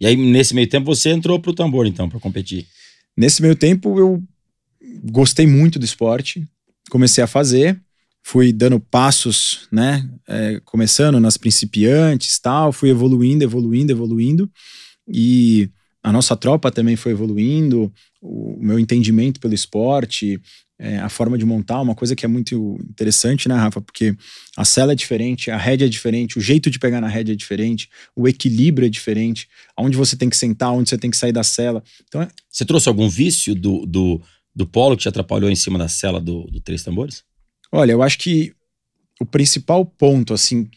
E aí, nesse meio tempo, você entrou pro tambor, então, pra competir. Nesse meio tempo, eu gostei muito do esporte, comecei a fazer, fui dando passos, né? Começando nas principiantes, tal, fui evoluindo, e a nossa tropa também foi evoluindo, o meu entendimento pelo esporte, a forma de montar, uma coisa que é muito interessante, né, Rafa? Porque a sela é diferente, a rédea é diferente, o jeito de pegar na rédea é diferente, o equilíbrio é diferente, aonde você tem que sentar, onde você tem que sair da sela. Então, Você trouxe algum vício do polo que te atrapalhou em cima da sela do Três Tambores? olha, eu acho que o principal ponto, assim,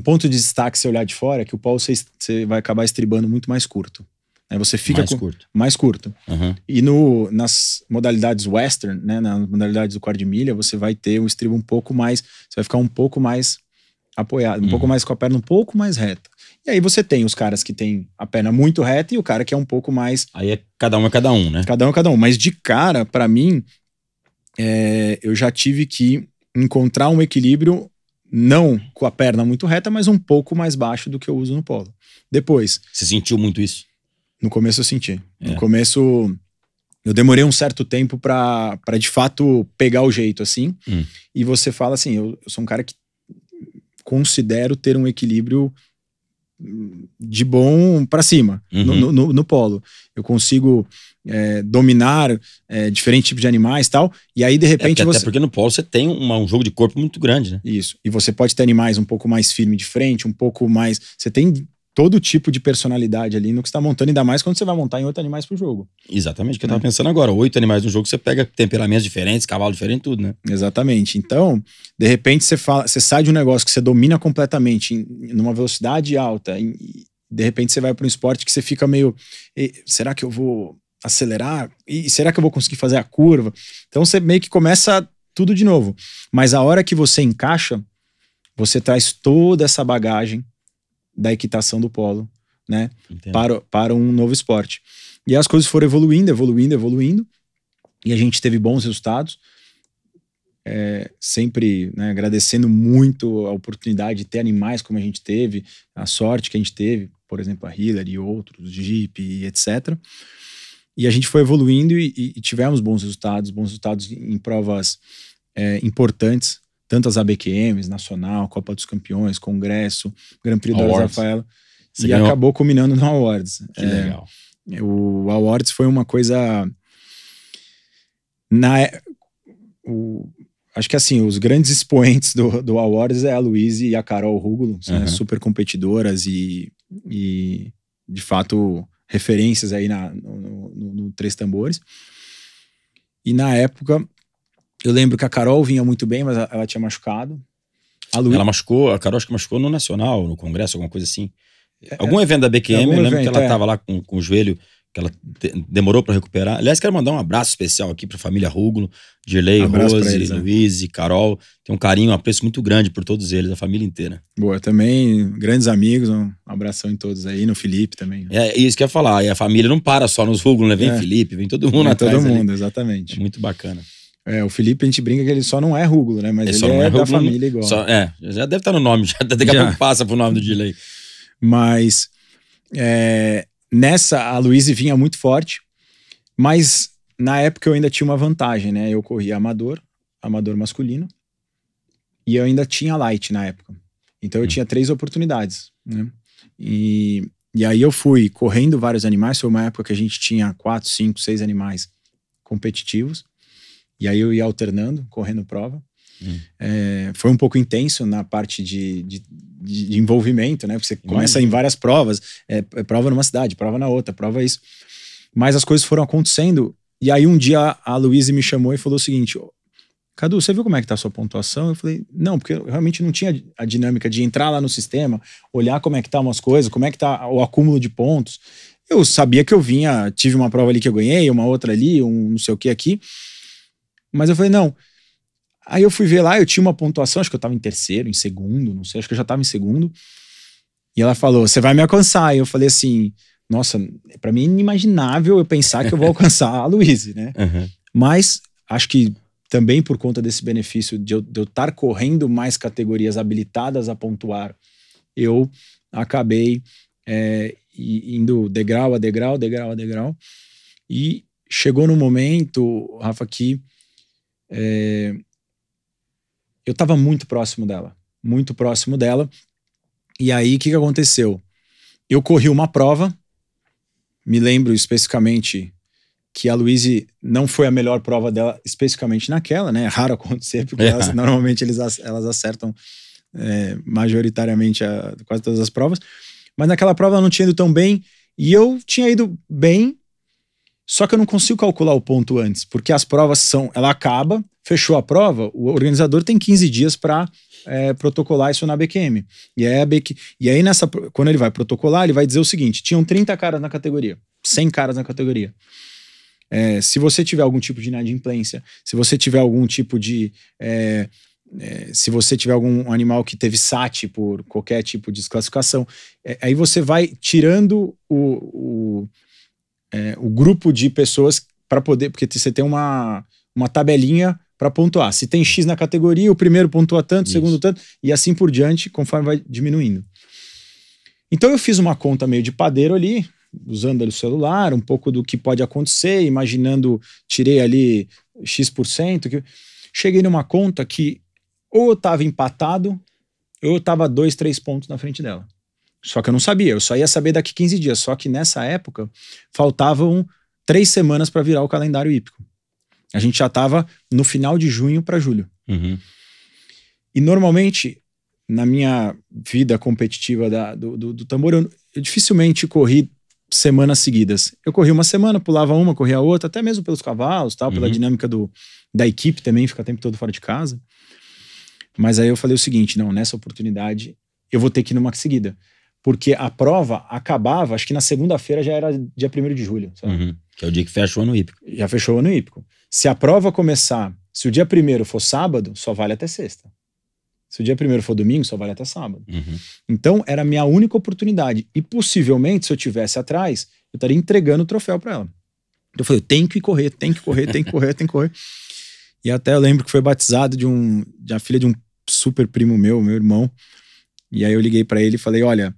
ponto de destaque se olhar de fora, é que o polo você vai acabar estribando muito mais curto. Você fica mais curto. Uhum. E nas modalidades western, né, nas modalidades do quarto de milha, você vai ter um estribo um pouco mais, você vai ficar um pouco mais apoiado, um pouco mais com a perna um pouco mais reta. E aí você tem os caras que tem a perna muito reta e o cara que é um pouco mais... Aí é cada um, né? Cada um. Mas de cara, pra mim, eu já tive que encontrar um equilíbrio não com a perna muito reta, mas um pouco mais baixo do que eu uso no polo. Depois... Você sentiu muito isso? No começo eu senti. No começo eu demorei um certo tempo pra de fato pegar o jeito, assim. E você fala assim, eu sou um cara que considero ter um equilíbrio de bom pra cima, no polo. Eu consigo dominar diferentes tipos de animais e tal, e aí de repente até porque no polo você tem um jogo de corpo muito grande, né? Isso, e você pode ter animais um pouco mais firme de frente, um pouco mais... Você tem todo tipo de personalidade ali no que você tá montando, ainda mais quando você vai montar em 8 animais pro jogo. Exatamente, o que eu tava pensando agora. 8 animais no jogo, você pega temperamentos diferentes, cavalo diferente, tudo, né? Exatamente. Então, de repente, você sai de um negócio que você domina completamente, numa velocidade alta, e de repente você vai para um esporte que você fica meio... será que eu vou acelerar? E será que eu vou conseguir fazer a curva? Então você meio que começa tudo de novo. Mas a hora que você encaixa, você traz toda essa bagagem da equitação do polo, né? Para um novo esporte. E as coisas foram evoluindo, e a gente teve bons resultados, sempre, né, agradecendo muito a oportunidade de ter animais como a gente teve, a sorte que a gente teve, por exemplo, a Hillary e outros, Jeep e etc. E a gente foi evoluindo e tivemos bons resultados em provas importantes, tanto as ABQMs, Nacional, Copa dos Campeões, Congresso, Grand Prix da Rafaela. E ganhou... acabou culminando no Awards. Que legal. O Awards foi uma coisa... Acho que assim, os grandes expoentes do Awards é a Luíse e a Carol Ruggolo, né, super competidoras e de fato referências aí no Três Tambores. E na época... Eu lembro que a Carol vinha muito bem, mas ela tinha machucado. Ela machucou, a Carol acho que machucou no Nacional, no Congresso, alguma coisa assim. Algum evento da BQM, eu lembro que ela tava lá com o joelho, que ela demorou pra recuperar. Aliás, quero mandar um abraço especial aqui pra família Ruggolo, Dirley, Rose, Luiz, Carol. Tem um carinho, um apreço muito grande por todos eles, a família inteira. Boa, também, grandes amigos, um abração em todos aí, no Felipe também. É isso que eu ia falar, e a família não para só nos Ruggolo, né? Vem Felipe, vem todo mundo atrás. Todo mundo, exatamente. É muito bacana. O Felipe, a gente brinca que ele só não é Ruggolo, né? Mas ele é da família igual. Já deve estar no nome, daqui a pouco passa pro nome do Dirley. Mas nessa, a Luíse vinha muito forte, mas na época eu ainda tinha uma vantagem, né? Eu corria amador masculino, e eu ainda tinha light na época. Então eu tinha 3 oportunidades, né? E aí eu fui correndo vários animais, foi uma época que a gente tinha 4, 5, 6 animais competitivos. E aí eu ia alternando, correndo prova. Foi um pouco intenso na parte de envolvimento, né? Porque você começa em várias provas. Prova numa cidade, prova na outra, prova isso. Mas as coisas foram acontecendo. E aí um dia a Luíse me chamou e falou o seguinte: Cadu, você viu como é que tá a sua pontuação? Eu falei, não, porque eu realmente não tinha a dinâmica de entrar lá no sistema, olhar como é que tá umas coisas, como é que tá o acúmulo de pontos. Eu sabia que eu tive uma prova ali que eu ganhei, uma outra ali, um não sei o que aqui. Mas eu falei, não. Aí eu fui ver lá, eu tinha uma pontuação, acho que eu tava em terceiro, em segundo, não sei, acho que eu já tava em segundo. E ela falou, você vai me alcançar. E eu falei assim, nossa, pra mim é inimaginável eu pensar que eu vou alcançar a Luíse, né? Mas acho que também por conta desse benefício de eu estar correndo mais categorias habilitadas a pontuar, eu acabei indo degrau a degrau, degrau a degrau. E chegou no momento, Rafa, que eu estava muito próximo dela. Muito próximo dela. E aí, o que aconteceu? Eu corri uma prova, me lembro especificamente que a Louise não foi a melhor prova dela, especificamente naquela, né? É raro acontecer, porque normalmente elas acertam majoritariamente quase todas as provas. Mas naquela prova ela não tinha ido tão bem, e eu tinha ido bem, só que eu não consigo calcular o ponto antes, porque as provas ela acaba, fechou a prova, o organizador tem 15 dias para protocolar isso na BQM. E aí, quando ele vai protocolar, ele vai dizer o seguinte: tinham 30 caras na categoria, 100 caras na categoria. Se você tiver algum tipo de inadimplência, se você tiver algum tipo de... se você tiver algum animal que teve SAT por qualquer tipo de desclassificação, aí você vai tirando o grupo de pessoas para poder... Porque você tem uma tabelinha para pontuar. Se tem X na categoria, o primeiro pontua tanto, o segundo tanto, e assim por diante, conforme vai diminuindo. Então eu fiz uma conta meio de padeiro ali, usando ali o celular, um pouco do que pode acontecer, imaginando, tirei ali X%, cheguei numa conta que ou eu estava empatado, ou eu estava 2, 3 pontos na frente dela. Só que eu não sabia, eu só ia saber daqui 15 dias. Só que nessa época, faltavam 3 semanas para virar o calendário hípico. A gente já estava no final de junho para julho. Uhum. E normalmente, na minha vida competitiva do tambor, eu dificilmente corri semanas seguidas. Eu corri uma semana, pulava uma, corria outra, até mesmo pelos cavalos, tal, pela dinâmica da equipe também, ficar o tempo todo fora de casa. Mas aí eu falei o seguinte: não, nessa oportunidade eu vou ter que ir numa seguida. Porque a prova acabava, acho que na segunda-feira já era dia 1º de julho. Sabe? Uhum. Que é o dia que fecha o ano hípico. Já fechou o ano hípico. Se a prova começar, se o dia 1º for sábado, só vale até sexta. Se o dia 1º for domingo, só vale até sábado. Uhum. Então, era a minha única oportunidade. E possivelmente, se eu tivesse atrás, eu estaria entregando o troféu para ela. Então eu falei, tem que correr, tem que correr, tem que correr, tem que correr. E até eu lembro que foi batizado de a filha de um super primo meu irmão. E aí eu liguei para ele e falei, olha,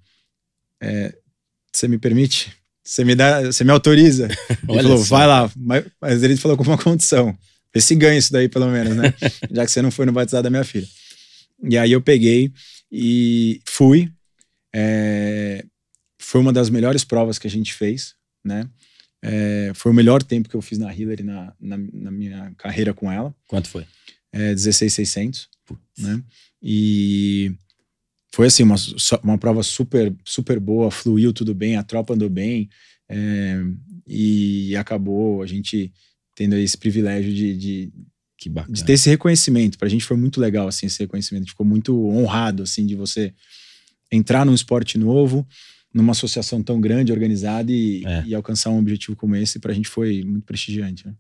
você me permite? Você me autoriza? Ele falou, vai lá. Mas ele falou com uma condição. Vê se ganha isso daí, pelo menos, né? Já que você não foi no batizado da minha filha. E aí eu peguei e fui. Foi uma das melhores provas que a gente fez, né? Foi o melhor tempo que eu fiz na Hillary na minha carreira com ela. Quanto foi? 16.600, né? E foi assim, uma prova super, super boa, fluiu tudo bem, a tropa andou bem, e acabou a gente tendo esse privilégio de ter esse reconhecimento. Pra gente foi muito legal, assim, esse reconhecimento. A gente ficou muito honrado, assim, de você entrar num esporte novo, numa associação tão grande, organizada e alcançar um objetivo como esse. Pra gente foi muito prestigiante, né?